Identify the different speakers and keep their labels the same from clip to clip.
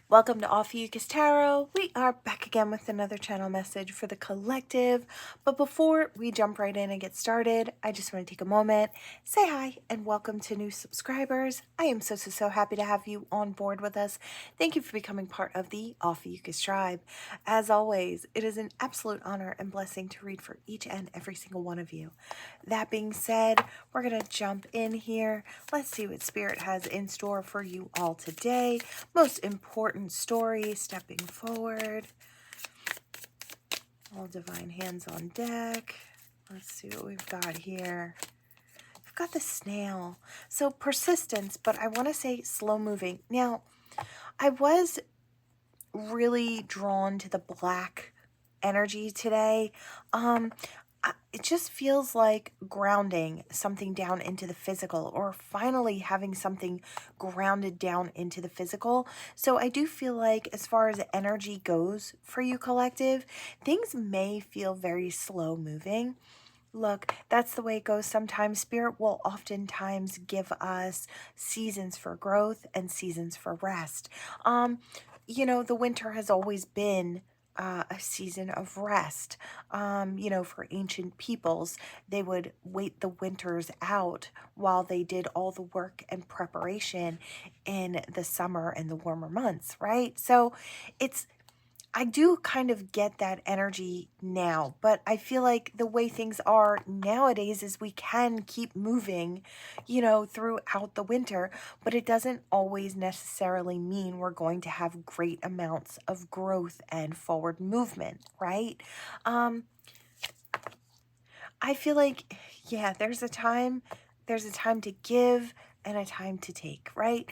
Speaker 1: Welcome to Ophiuchus Tarot. We are back again with another channel message for the collective. But before we jump right in and get started, I just want to take a moment, say hi, and welcome to new subscribers. I am so happy to have you on board with us. Thank you for becoming part of the Ophiuchus tribe. As always, it is an absolute honor and blessing to read for each and every single one of you. That being said, we're going to jump in here. Let's see what Spirit has in store for you all today. Most important story, stepping forward. All divine hands on deck. Let's see what we've got here. We've got the snail. So persistence, but I want to say slow moving. Now, I was really drawn to the black energy today. It just feels like grounding something down into the physical, or finally having something grounded down into the physical. So I do feel like, as far as energy goes for you collective, things may feel very slow moving. Look, that's the way it goes. Sometimes Spirit will oftentimes give us seasons for growth and seasons for rest. The winter has always been a season of rest. For ancient peoples, they would wait the winters out while they did all the work and preparation in the summer and the warmer months, right? So I do kind of get that energy now, but I feel like the way things are nowadays is we can keep moving, throughout the winter, but it doesn't always necessarily mean we're going to have great amounts of growth and forward movement, right? Um, I feel like, yeah, there's a time to give and a time to take, right?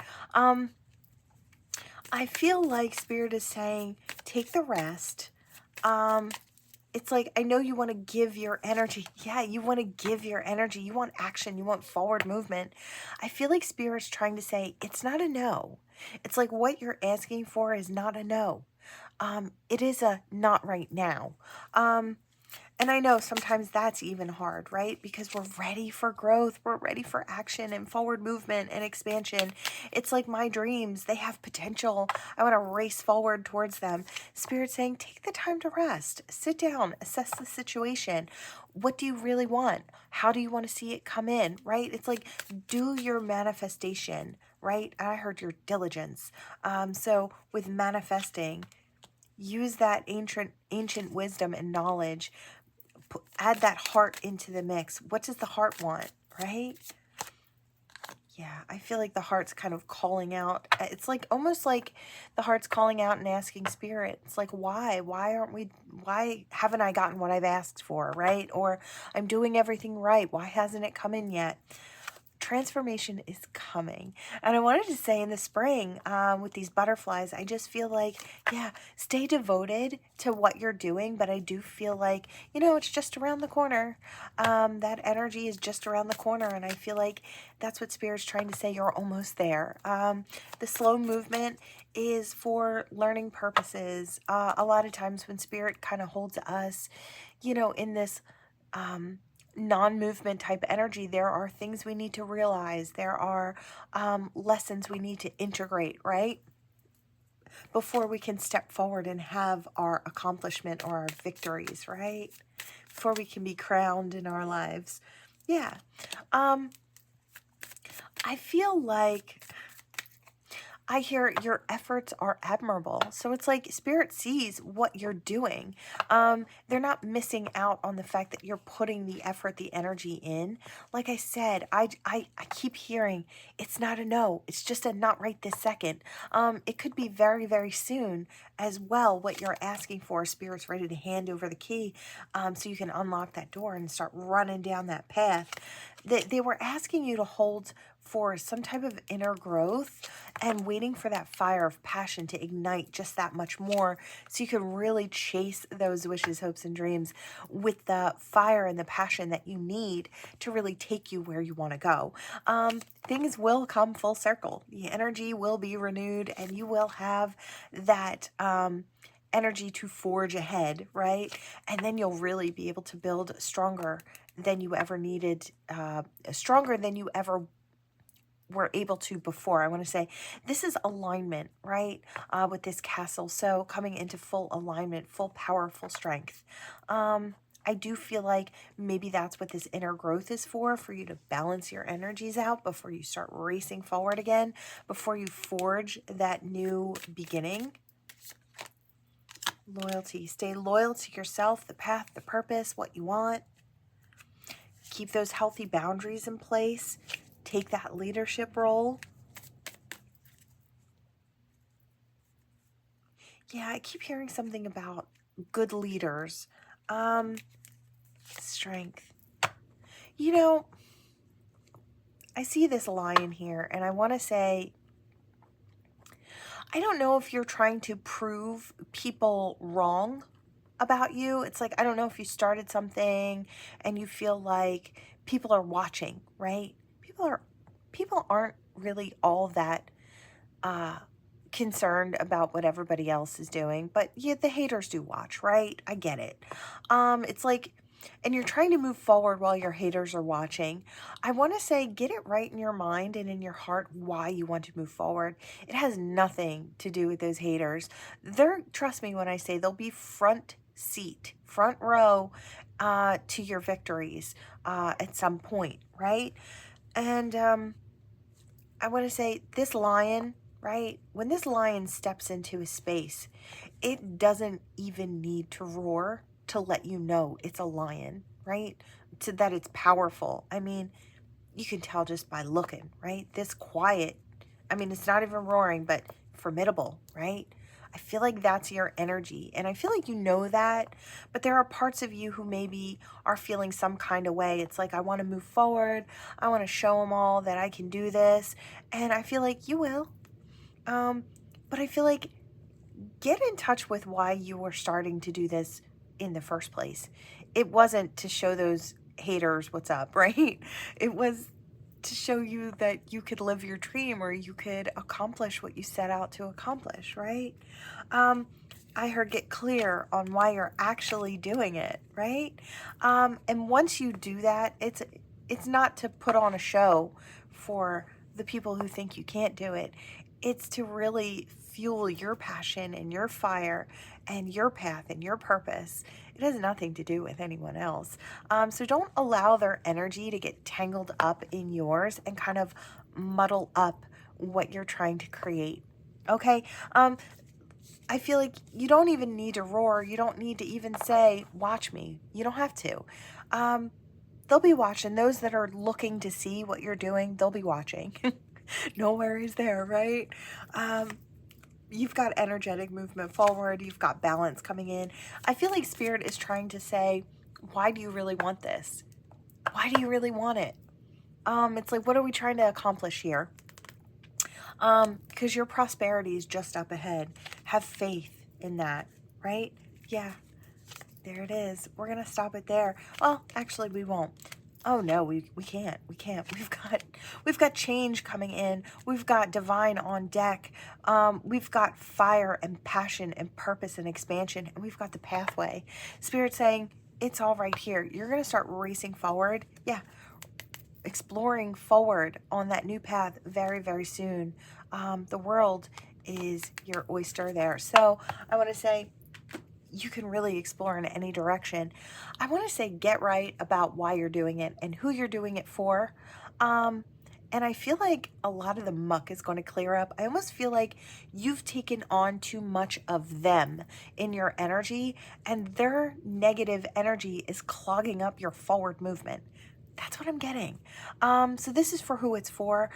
Speaker 1: I feel like Spirit is saying, take the rest. It's like, I know you want to give your energy. Yeah, you want to give your energy. You want action. You want forward movement. I feel like Spirit's trying to say, it's not a no. It's like what you're asking for is not a no. It is a not right now. And I know sometimes that's even hard, right? Because we're ready for growth. We're ready for action and forward movement and expansion. It's like my dreams, they have potential. I want to race forward towards them. Spirit saying, take the time to rest. Sit down, assess the situation. What do you really want? How do you want to see it come in, right? It's like, do your manifestation, right? I heard your diligence. So with manifesting, use that ancient wisdom and knowledge. Add that heart into the mix. What does the heart want, right? Yeah, I feel like the heart's kind of calling out. It's like almost like the heart's calling out and asking Spirit. It's like, why? Why haven't I gotten what I've asked for, right? Or I'm doing everything right. Why hasn't it come in yet? Transformation is coming. And I wanted to say, in the spring, with these butterflies, I just feel like, yeah, stay devoted to what you're doing, but I do feel like, it's just around the corner. That energy is just around the corner, and I feel like that's what Spirit's trying to say. You're almost there. The slow movement is for learning purposes. A lot of times when Spirit kind of holds us, in this non-movement type energy, there are things we need to realize. There are lessons we need to integrate, right? Before we can step forward and have our accomplishment or our victories, right? Before we can be crowned in our lives. Yeah. I feel like I hear your efforts are admirable. So it's like Spirit sees what you're doing. They're not missing out on the fact that you're putting the effort, the energy in. Like I said, I keep hearing it's not a no. It's just a not right this second. It could be very soon as well. What you're asking for, Spirit's ready to hand over the key, so you can unlock that door and start running down that path. They were asking you to hold for some type of inner growth and waiting for that fire of passion to ignite just that much more, so you can really chase those wishes, hopes, and dreams with the fire and the passion that you need to really take you where you want to go. Things will come full circle. The energy will be renewed, and you will have that energy to forge ahead, right? And then you'll really be able to build stronger than you ever needed, stronger than you ever were able to before. I want to say this is alignment, right? With this castle. So coming into full alignment, full power, full strength. I do feel like maybe that's what this inner growth is for you to balance your energies out before you start racing forward again, before you forge that new beginning. Loyalty. Stay loyal to yourself, the path, the purpose, what you want. Keep those healthy boundaries in place. Take that leadership role. Yeah, I keep hearing something about good leaders. Strength. You know, I see this lion here, and I want to say, I don't know if you're trying to prove people wrong about you. It's like, I don't know if you started something and you feel like people are watching, right? People aren't really all that concerned about what everybody else is doing, but yeah, the haters do watch, right? I get it. It's like, and you're trying to move forward while your haters are watching. I want to say, get it right in your mind and in your heart why you want to move forward. It has nothing to do with those haters. Trust me when I say, they'll be front seat, front row to your victories at some point, right? And I want to say, this lion, right? When this lion steps into a space, it doesn't even need to roar to let you know it's a lion, right? To that it's powerful. I mean, you can tell just by looking, right? This quiet, I mean, it's not even roaring, but formidable, right? I feel like that's your energy. And I feel like you know that, but there are parts of you who maybe are feeling some kind of way. It's like, I want to move forward. I want to show them all that I can do this. And I feel like you will. But I feel like, get in touch with why you were starting to do this in the first place. It wasn't to show those haters what's up, right? It was to show you that you could live your dream, or you could accomplish what you set out to accomplish, right? I heard get clear on why you're actually doing it, right? And once you do that, it's not to put on a show for the people who think you can't do it. It's to really fuel your passion and your fire and your path and your purpose. It has nothing to do with anyone else. So don't allow their energy to get tangled up in yours and kind of muddle up what you're trying to create. Okay? I feel like you don't even need to roar. You don't need to even say, watch me. You don't have to. They'll be watching. Those that are looking to see what you're doing, they'll be watching. No worries there, right? You've got energetic movement forward. You've got balance coming in. I feel like Spirit is trying to say, why do you really want this? Why do you really want it? It's like, what are we trying to accomplish here? Because your prosperity is just up ahead. Have faith in that, right? Yeah, there it is. We're going to stop it there. Well, actually, we won't. Oh no, we can't. We can't. We've got change coming in. We've got divine on deck. We've got fire and passion and purpose and expansion, and we've got the pathway. Spirit saying, it's all right here. You're going to start racing forward. Yeah, exploring forward on that new path very, very soon. The world is your oyster there. So I want to say, you can really explore in any direction. I want to say, get right about why you're doing it and who you're doing it for. And I feel like a lot of the muck is going to clear up. I almost feel like you've taken on too much of them in your energy, and their negative energy is clogging up your forward movement. That's what I'm getting. So this is for who it's for.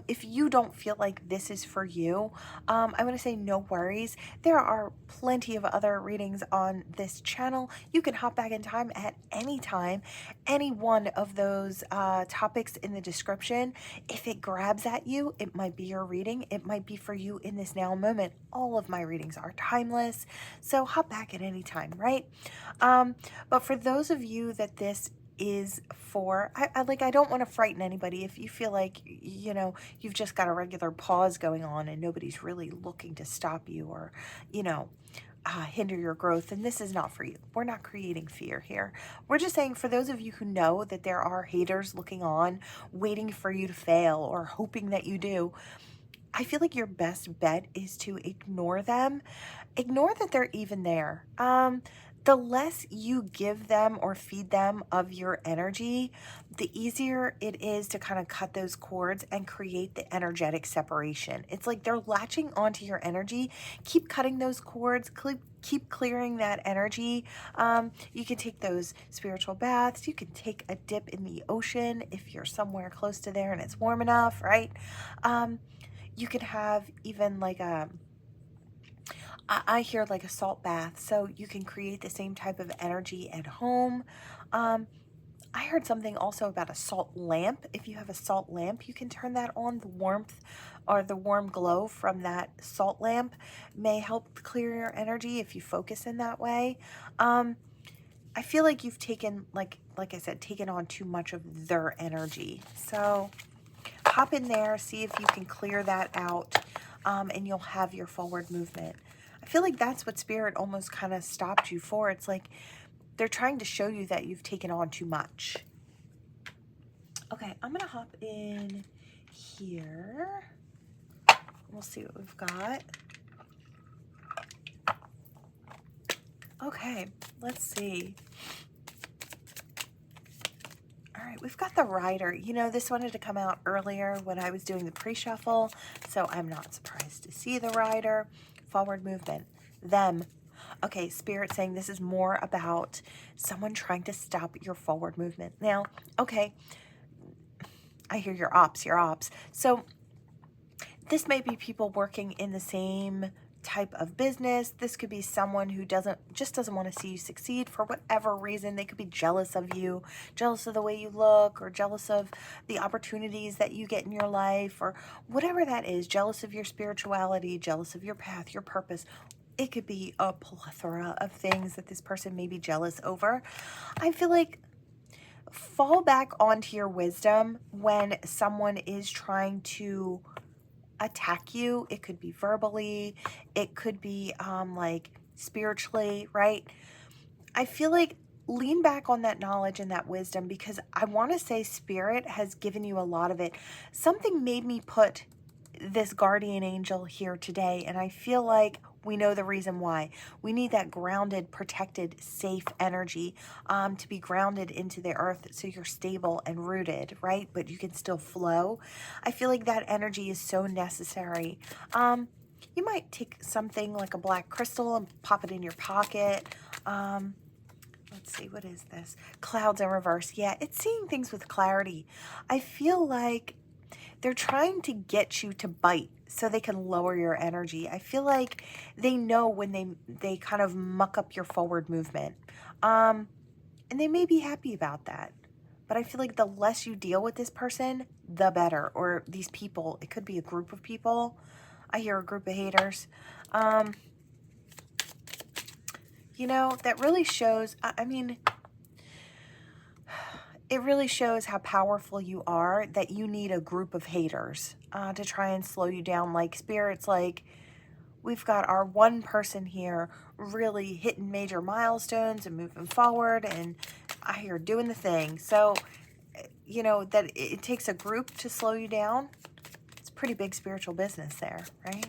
Speaker 1: If you don't feel like this is for you, I want to say no worries. There are plenty of other readings on this channel. You can hop back in time at any time. Any one of those topics in the description. If it grabs at you, it might be your reading. It might be for you in this now moment. All of my readings are timeless. So hop back at any time, right? But for those of you that this is for, I don't want to frighten anybody. If you feel like, you know, you've just got a regular pause going on and nobody's really looking to stop you or, you know, hinder your growth, and this is not for you. We're not creating fear here. We're just saying for those of you who know that there are haters looking on, waiting for you to fail or hoping that you do, I feel like your best bet is to ignore them. Ignore that they're even there. The less you give them or feed them of your energy, the easier it is to kind of cut those cords and create the energetic separation. It's like they're latching onto your energy. Keep cutting those cords, keep clearing that energy. You can take those spiritual baths. You can take a dip in the ocean if you're somewhere close to there and it's warm enough, right? You could have even like I hear like a salt bath, so you can create the same type of energy at home. Um, I heard something also about a salt lamp. If you have a salt lamp, you can turn that on. The warmth or the warm glow from that salt lamp may help clear your energy if you focus in that way. I feel like you've taken, like I said, taken on too much of their energy. So hop in there, see if you can clear that out, and you'll have your forward movement. I feel like that's what Spirit almost kind of stopped you for. It's like they're trying to show you that you've taken on too much. Okay, I'm going to hop in here. We'll see what we've got. Okay, let's see. All right, we've got the Rider. You know, this wanted to come out earlier when I was doing the pre-shuffle, so I'm not surprised to see the Rider. Forward movement. Them. Okay, Spirit saying this is more about someone trying to stop your forward movement. Now, okay, I hear your ops. So this may be people working in the same type of business. This could be someone who just doesn't want to see you succeed for whatever reason. They could be jealous of you, jealous of the way you look, or jealous of the opportunities that you get in your life, or whatever that is, jealous of your spirituality, jealous of your path, your purpose. It could be a plethora of things that this person may be jealous over. I feel like fall back onto your wisdom when someone is trying to attack you. It could be verbally, it could be like spiritually, right? I feel like lean back on that knowledge and that wisdom, because I want to say Spirit has given you a lot of it. Something made me put this guardian angel here today, and I feel like we know the reason why. We need that grounded, protected, safe energy to be grounded into the earth so you're stable and rooted, right? But you can still flow. I feel like that energy is so necessary. You might take something like a black crystal and pop it in your pocket. Let's see, what is this? Clouds in reverse. Yeah, it's seeing things with clarity. I feel like they're trying to get you to bite so they can lower your energy. I feel like they know when they kind of muck up your forward movement. And they may be happy about that. But I feel like the less you deal with this person, the better. Or these people. It could be a group of people. I hear a group of haters. You know, that really shows, I mean, it really shows how powerful you are, that you need a group of haters to try and slow you down. Like Spirit's like, we've got our one person here really hitting major milestones and moving forward, and I hear doing the thing. So, you know, that it takes a group to slow you down. It's pretty big spiritual business there, right?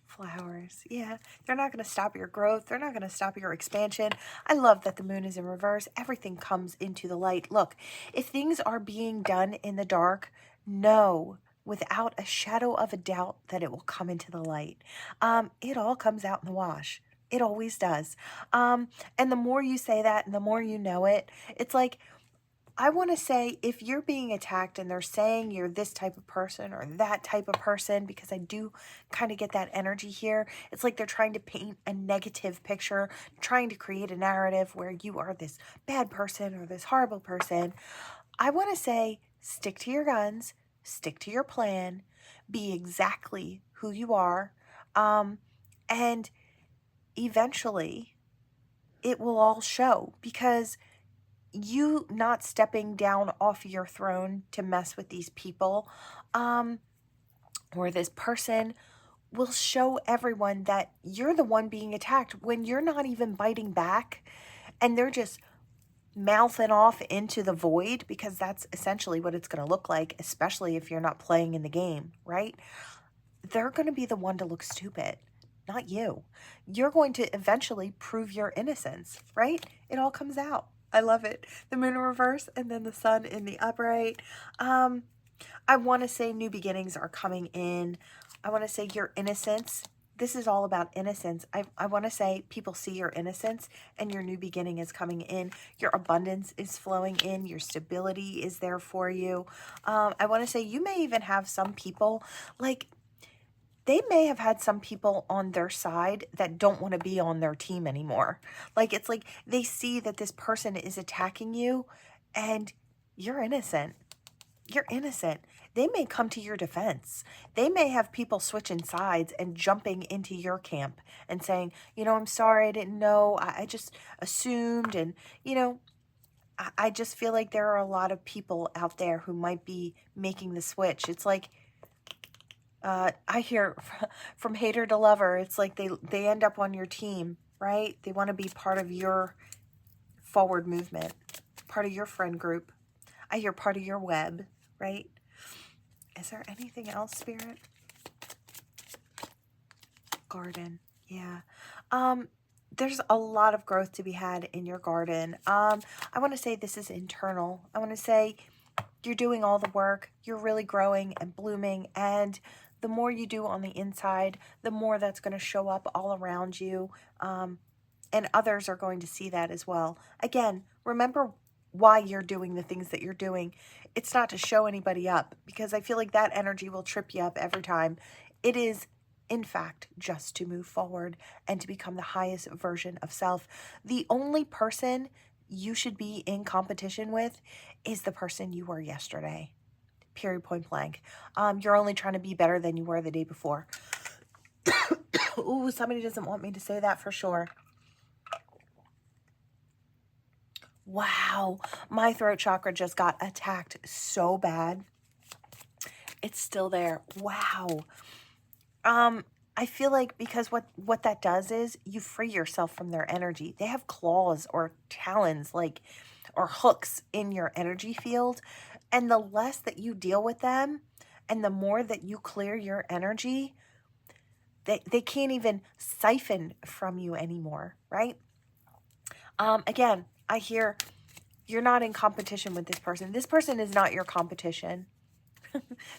Speaker 1: Flowers. Yeah, they're not going to stop your growth. They're not going to stop your expansion. I love that the moon is in reverse. Everything comes into the light. Look, if things are being done in the dark, know without a shadow of a doubt that it will come into the light. It all comes out in the wash. It always does. And the more you say that and the more you know it, it's like, I want to say, if you're being attacked and they're saying you're this type of person or that type of person, because I do kind of get that energy here, it's like they're trying to paint a negative picture, trying to create a narrative where you are this bad person or this horrible person. I want to say, stick to your guns, stick to your plan, be exactly who you are, and eventually it will all show, because you not stepping down off your throne to mess with these people, or this person, will show everyone that you're the one being attacked when you're not even biting back, and they're just mouthing off into the void, because that's essentially what it's going to look like, especially if you're not playing in the game, right? They're going to be the one to look stupid, not you. You're going to eventually prove your innocence, right? It all comes out. I love it. The moon in reverse and then the sun in the upright. I want to say new beginnings are coming in. I want to say your innocence. This is all about innocence. I want to say people see your innocence and your new beginning is coming in. Your abundance is flowing in. Your stability is there for you. I want to say you may even have some people, like, they may have had some people on their side that don't want to be on their team anymore. Like, it's like they see that this person is attacking you and you're innocent. You're innocent. They may come to your defense. They may have people switching sides and jumping into your camp and saying, you know, I'm sorry, I didn't know. I just assumed. And, you know, I just feel like there are a lot of people out there who might be making the switch. It's like, I hear from hater to lover, it's like they end up on your team, right? They want to be part of your forward movement, part of your friend group. I hear part of your web, right? Is there anything else, Spirit? Garden, yeah. There's a lot of growth to be had in your garden. I want to say this is internal. I want to say you're doing all the work. You're really growing and blooming, and the more you do on the inside, the more that's going to show up all around you, and others are going to see that as well. Again, remember why you're doing the things that you're doing. It's not to show anybody up, because I feel like that energy will trip you up every time. It is, in fact, just to move forward and to become the highest version of self. The only person you should be in competition with is the person you were yesterday. Period, point blank. You're only trying to be better than you were the day before. Ooh, somebody doesn't want me to say that for sure. Wow, my throat chakra just got attacked so bad. It's still there. Wow. I feel like, because what that does is you free yourself from their energy. They have claws or talons, like, or hooks in your energy field. And the less that you deal with them and the more that you clear your energy, they can't even siphon from you anymore, right? Again, I hear you're not in competition with this person. This person is not your competition.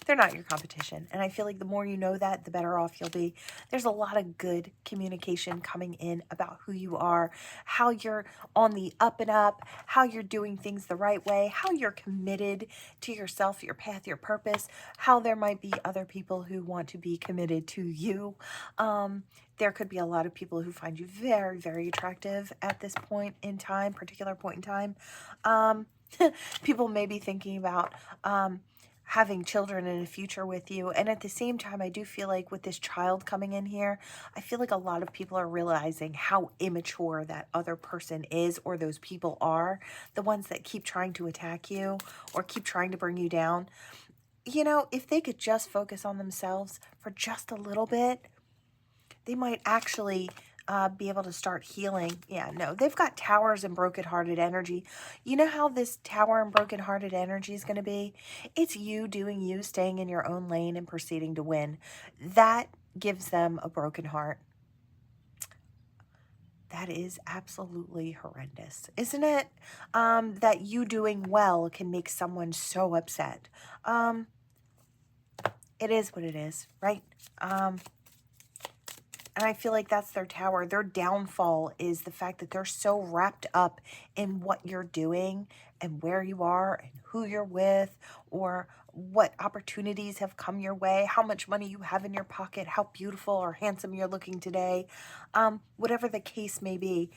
Speaker 1: They're not your competition. And I feel like the more you know that, the better off you'll be. There's a lot of good communication coming in about who you are, how you're on the up and up, how you're doing things the right way, how you're committed to yourself, your path, your purpose, how there might be other people who want to be committed to you. There could be a lot of people who find you very, very attractive at this point in time, particular point in time. People may be thinking about having children in the future with you. And at the same time, I do feel like with this child coming in here, I feel like a lot of people are realizing how immature that other person is, or those people are, the ones that keep trying to attack you or keep trying to bring you down. You know, if they could just focus on themselves for just a little bit, they might actually be able to start healing. Yeah, no, they've got towers and broken-hearted energy. You know how this tower and broken-hearted energy is going to be? It's you doing you, staying in your own lane and proceeding to win. That gives them a broken heart. That is absolutely horrendous, isn't it? That you doing well can make someone so upset. It is what it is, right? And I feel like that's their tower. Their downfall is the fact that they're so wrapped up in what you're doing and where you are and who you're with, or what opportunities have come your way, how much money you have in your pocket, how beautiful or handsome you're looking today, whatever the case may be.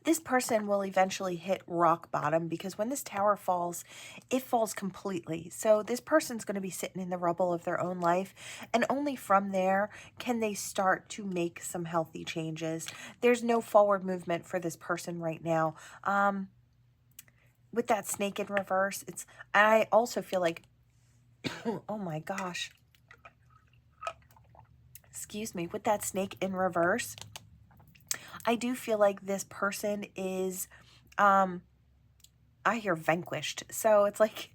Speaker 1: This person will eventually hit rock bottom, because when this tower falls, it falls completely. So this person's going to be sitting in the rubble of their own life, and only from there can they start to make some healthy changes. There's no forward movement for this person right now. With that snake in reverse, I also feel like, oh my gosh, excuse me, with that snake in reverse, I do feel like this person is, I hear vanquished. So it's like,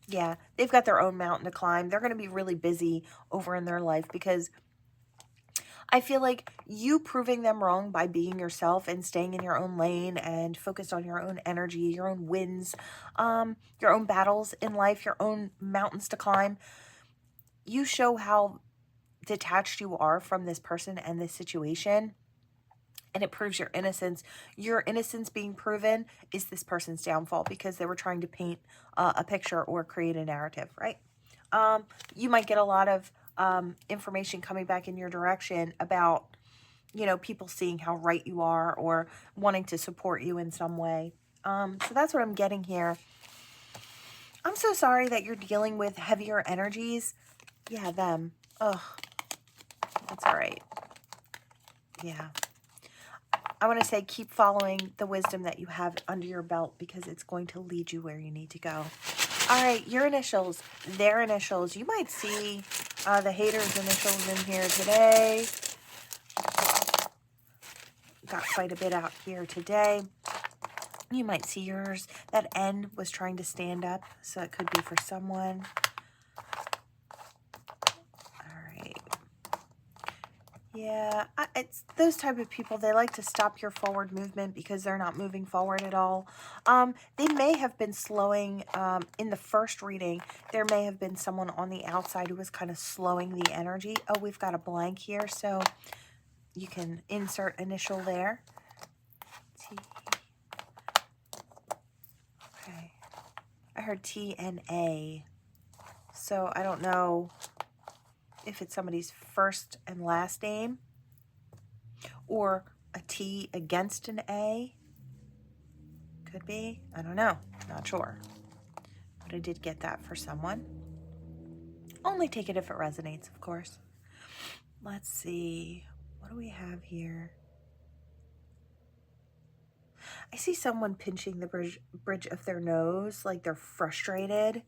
Speaker 1: yeah, they've got their own mountain to climb. They're going to be really busy over in their life, because I feel like you proving them wrong by being yourself and staying in your own lane and focused on your own energy, your own wins, your own battles in life, your own mountains to climb. You show how detached you are from this person and this situation, and it proves your innocence. Your innocence being proven is this person's downfall, because they were trying to paint a picture or create a narrative, right? You might get a lot of information coming back in your direction about, you know, people seeing how right you are or wanting to support you in some way. So that's what I'm getting here. I'm so sorry that you're dealing with heavier energies. Yeah, them. Ugh. That's all right. Yeah. I want to say keep following the wisdom that you have under your belt, because it's going to lead you where you need to go. All right, your initials, their initials. You might see the haters' initials in here today. Got quite a bit out here today. You might see yours. That N was trying to stand up, so it could be for someone. Yeah, it's those type of people. They like to stop your forward movement because they're not moving forward at all. They may have been slowing in the first reading. There may have been someone on the outside who was kind of slowing the energy. Oh, we've got a blank here, so you can insert initial there. T. Okay. I heard T and A. So I don't know if it's somebody's first and last name, or a T against an A. Could be. I don't know. Not sure. But I did get that for someone. Only take it if it resonates, of course. Let's see. What do we have here? I see someone pinching the bridge of their nose, like they're frustrated.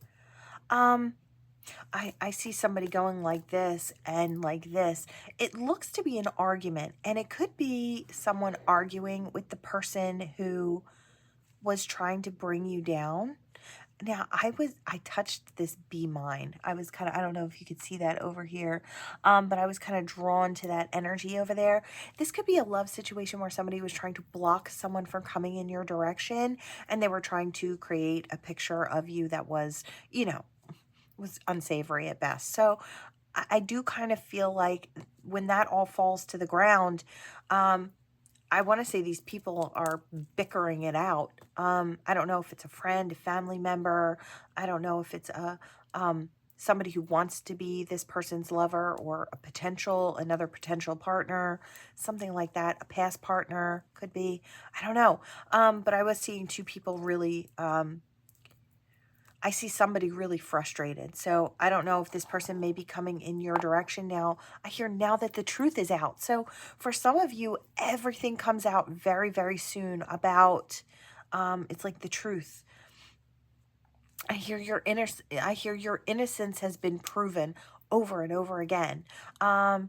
Speaker 1: I see somebody going like this and like this. It looks to be an argument, and it could be someone arguing with the person who was trying to bring you down. Now, I touched this be mine. I was kind of, I don't know if you could see that over here, but I was kind of drawn to that energy over there. This could be a love situation where somebody was trying to block someone from coming in your direction, and they were trying to create a picture of you that was, you know, was unsavory at best. So I do kind of feel like when that all falls to the ground, I want to say these people are bickering it out. I don't know if it's a friend, a family member. I don't know if it's a somebody who wants to be this person's lover, or another potential partner, something like that. A past partner could be. I don't know. But I was seeing two people really. I see somebody really frustrated. So I don't know if this person may be coming in your direction now. I hear now that the truth is out. So for some of you, everything comes out very, very soon about, it's like the truth. I hear your innocence has been proven over and over again. And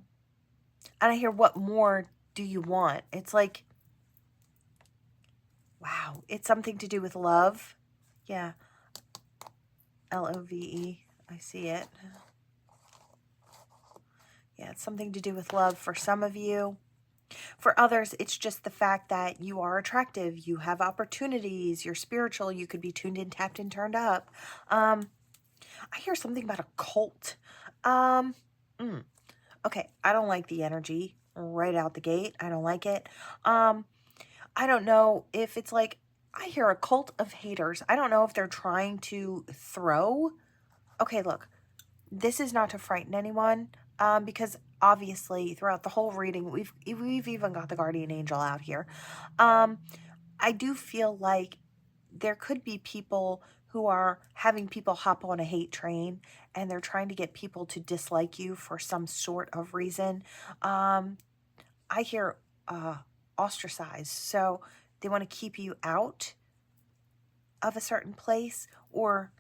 Speaker 1: I hear, what more do you want? It's like, wow, it's something to do with love. Yeah. Love. I see it. Yeah, it's something to do with love for some of you. For others, it's just the fact that you are attractive, you have opportunities, you're spiritual, you could be tuned in, tapped in, turned up. I hear something about a cult. Okay, I don't like the energy right out the gate. I don't like it. I don't know if it's like, I hear a cult of haters. I don't know if they're trying to throw. Okay, look, this is not to frighten anyone, because obviously throughout the whole reading, we've even got the guardian angel out here. I do feel like there could be people who are having people hop on a hate train, and they're trying to get people to dislike you for some sort of reason. Um, I hear ostracized. So they want to keep you out of a certain place, or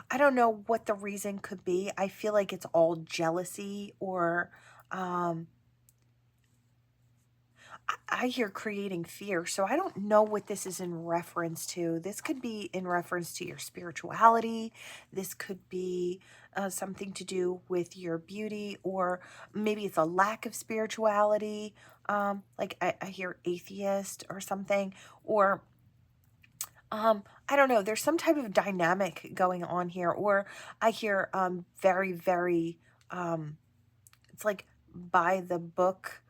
Speaker 1: I don't know what the reason could be. I feel like it's all jealousy, or um, I hear creating fear. So I don't know what this is in reference to. This could be in reference to your spirituality. This could be something to do with your beauty, or maybe it's a lack of spirituality. Like I hear atheist or something, or I don't know. There's some type of dynamic going on here, or I hear very, very, it's like by the book.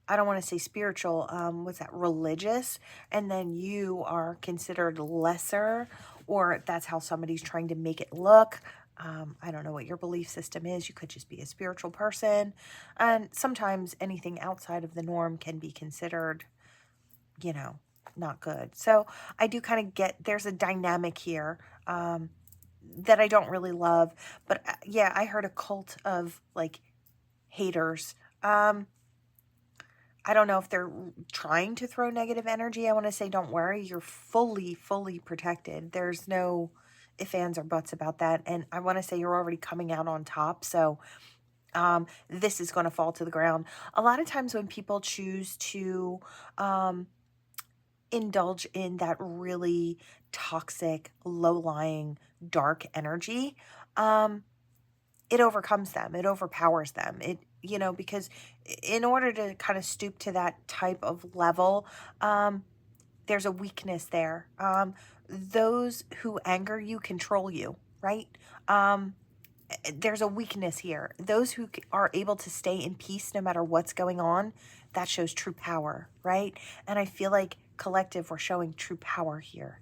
Speaker 1: I don't want to say spiritual, what's that, religious, and then you are considered lesser, or that's how somebody's trying to make it look. I don't know what your belief system is. You could just be a spiritual person. And sometimes anything outside of the norm can be considered, you know, not good. So I do kind of get, there's a dynamic here that I don't really love. But yeah, I heard a cult of like haters. I don't know if they're trying to throw negative energy. I want to say, don't worry, you're fully, fully protected. There's no ifs, ands, or buts about that. And I want to say you're already coming out on top. So this is going to fall to the ground. A lot of times when people choose to indulge in that really toxic, low-lying, dark energy, it overcomes them. It overpowers them. Because in order to kind of stoop to that type of level, there's a weakness there. Those who anger you control you, right? There's a weakness here. Those who are able to stay in peace no matter what's going on, that shows true power, right? And I feel like collective, we're showing true power here.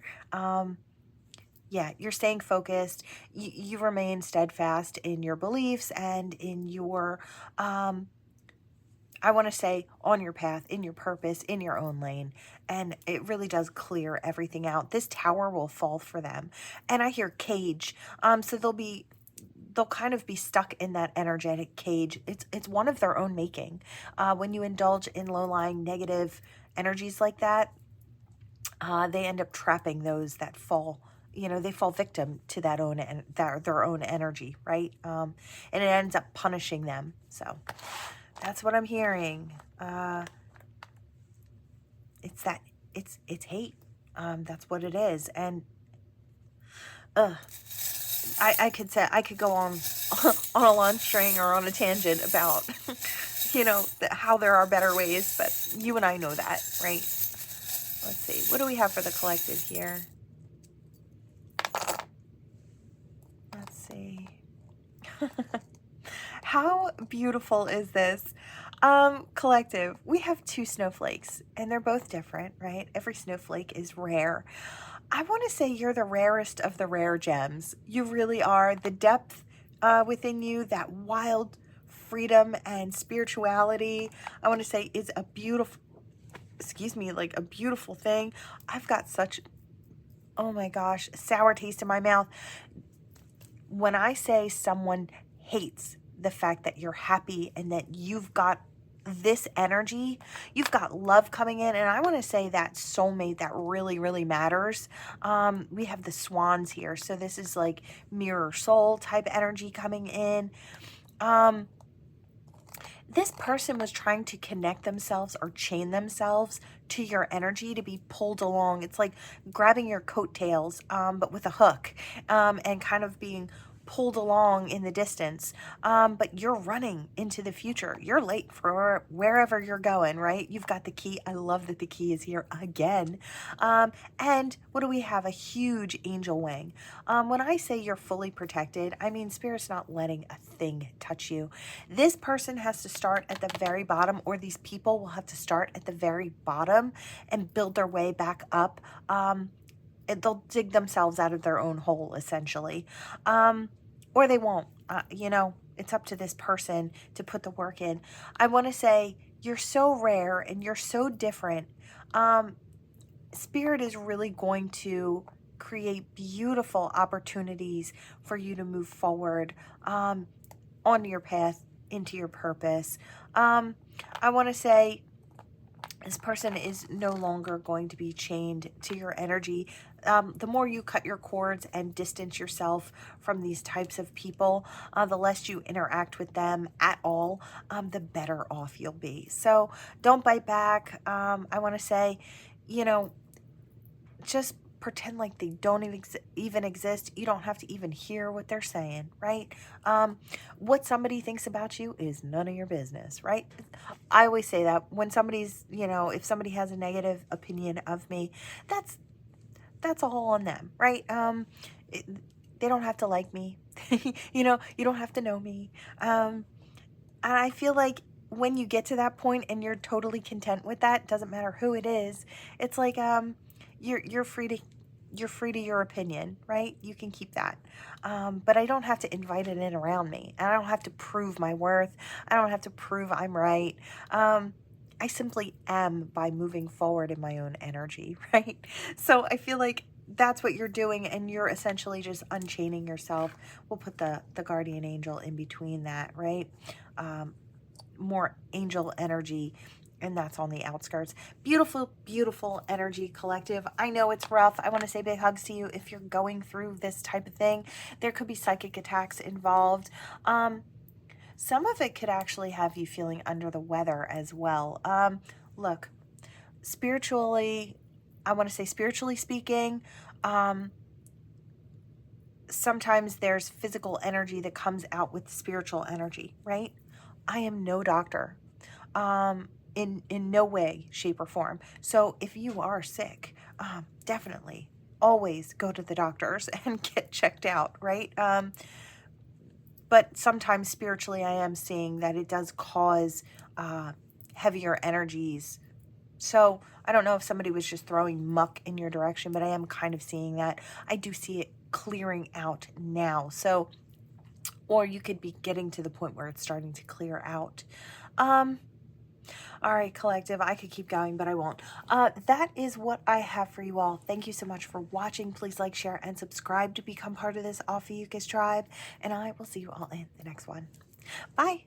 Speaker 1: Yeah, you're staying focused. You remain steadfast in your beliefs and in your, I want to say, on your path, in your purpose, in your own lane. And it really does clear everything out. This tower will fall for them. And I hear cage. So they'll kind of be stuck in that energetic cage. It's one of their own making. When you indulge in low-lying negative energies like that, they end up trapping those that fall. They fall victim to that their own energy, right? And it ends up punishing them. So that's what I'm hearing. It's hate. That's what it is. And I could go on on a launch string or on a tangent about how there are better ways, but you and I know that, right? Let's see. What do we have for the collective here? Let's see. How beautiful is this? Collective, we have two snowflakes, and they're both different, right? Every snowflake is rare. I want to say you're the rarest of the rare gems. You really are. The depth within you, that wild freedom and spirituality, I want to say is a beautiful, like a beautiful thing. I've got such, oh my gosh, sour taste in my mouth. When I say someone hates the fact that you're happy and that you've got this energy, you've got love coming in, and I want to say that soulmate that really, really matters. We have the swans here, so this is like mirror soul type energy coming in. This person was trying to connect themselves or chain themselves to your energy to be pulled along. It's like grabbing your coattails, but with a hook, and kind of being pulled along in the distance. But you're running into the future. You're late for wherever you're going, right? You've got the key. I love that the key is here again. And what do we have? A huge angel wing. When I say you're fully protected, I mean Spirit's not letting a thing touch you. This person has to start at the very bottom, or these people will have to start at the very bottom and build their way back up. They'll dig themselves out of their own hole, essentially. Or they won't. It's up to this person to put the work in. I want to say you're so rare and you're so different. Spirit is really going to create beautiful opportunities for you to move forward on your path into your purpose. I want to say this person is no longer going to be chained to your energy. The more you cut your cords and distance yourself from these types of people, the less you interact with them at all, the better off you'll be. So don't bite back. I want to say, you know, just pretend like they don't even exist. You don't have to even hear what they're saying, right? What somebody thinks about you is none of your business, right? I always say that when somebody's, if somebody has a negative opinion of me, that's all on them, right? It, they don't have to like me. You don't have to know me. And I feel like when you get to that point and you're totally content with that, doesn't matter who it is, it's like you're free to your opinion, right? You can keep that. But I don't have to invite it in around me. I don't have to prove my worth. I don't have to prove I'm right. I simply am by moving forward in my own energy, right? So I feel like that's what you're doing, and you're essentially just unchaining yourself. We'll put the guardian angel in between that, right? More angel energy, and that's on the outskirts. Beautiful, beautiful energy, collective. I know it's rough. I want to say big hugs to you if you're going through this type of thing. There could be psychic attacks involved. Some of it could actually have you feeling under the weather as well. Look, spiritually, I want to say spiritually speaking, sometimes there's physical energy that comes out with spiritual energy, right? I am no doctor, in no way, shape, or form. So if you are sick, definitely always go to the doctors and get checked out, right? But sometimes spiritually, I am seeing that it does cause heavier energies. So I don't know if somebody was just throwing muck in your direction, but I am kind of seeing that. I do see it clearing out now. So, or you could be getting to the point where it's starting to clear out. All right, collective, I could keep going, but I won't. That is what I have for you all. Thank you so much for watching. Please like, share, and subscribe to become part of this Ophiuchus tribe, and I will see you all in the next one. Bye.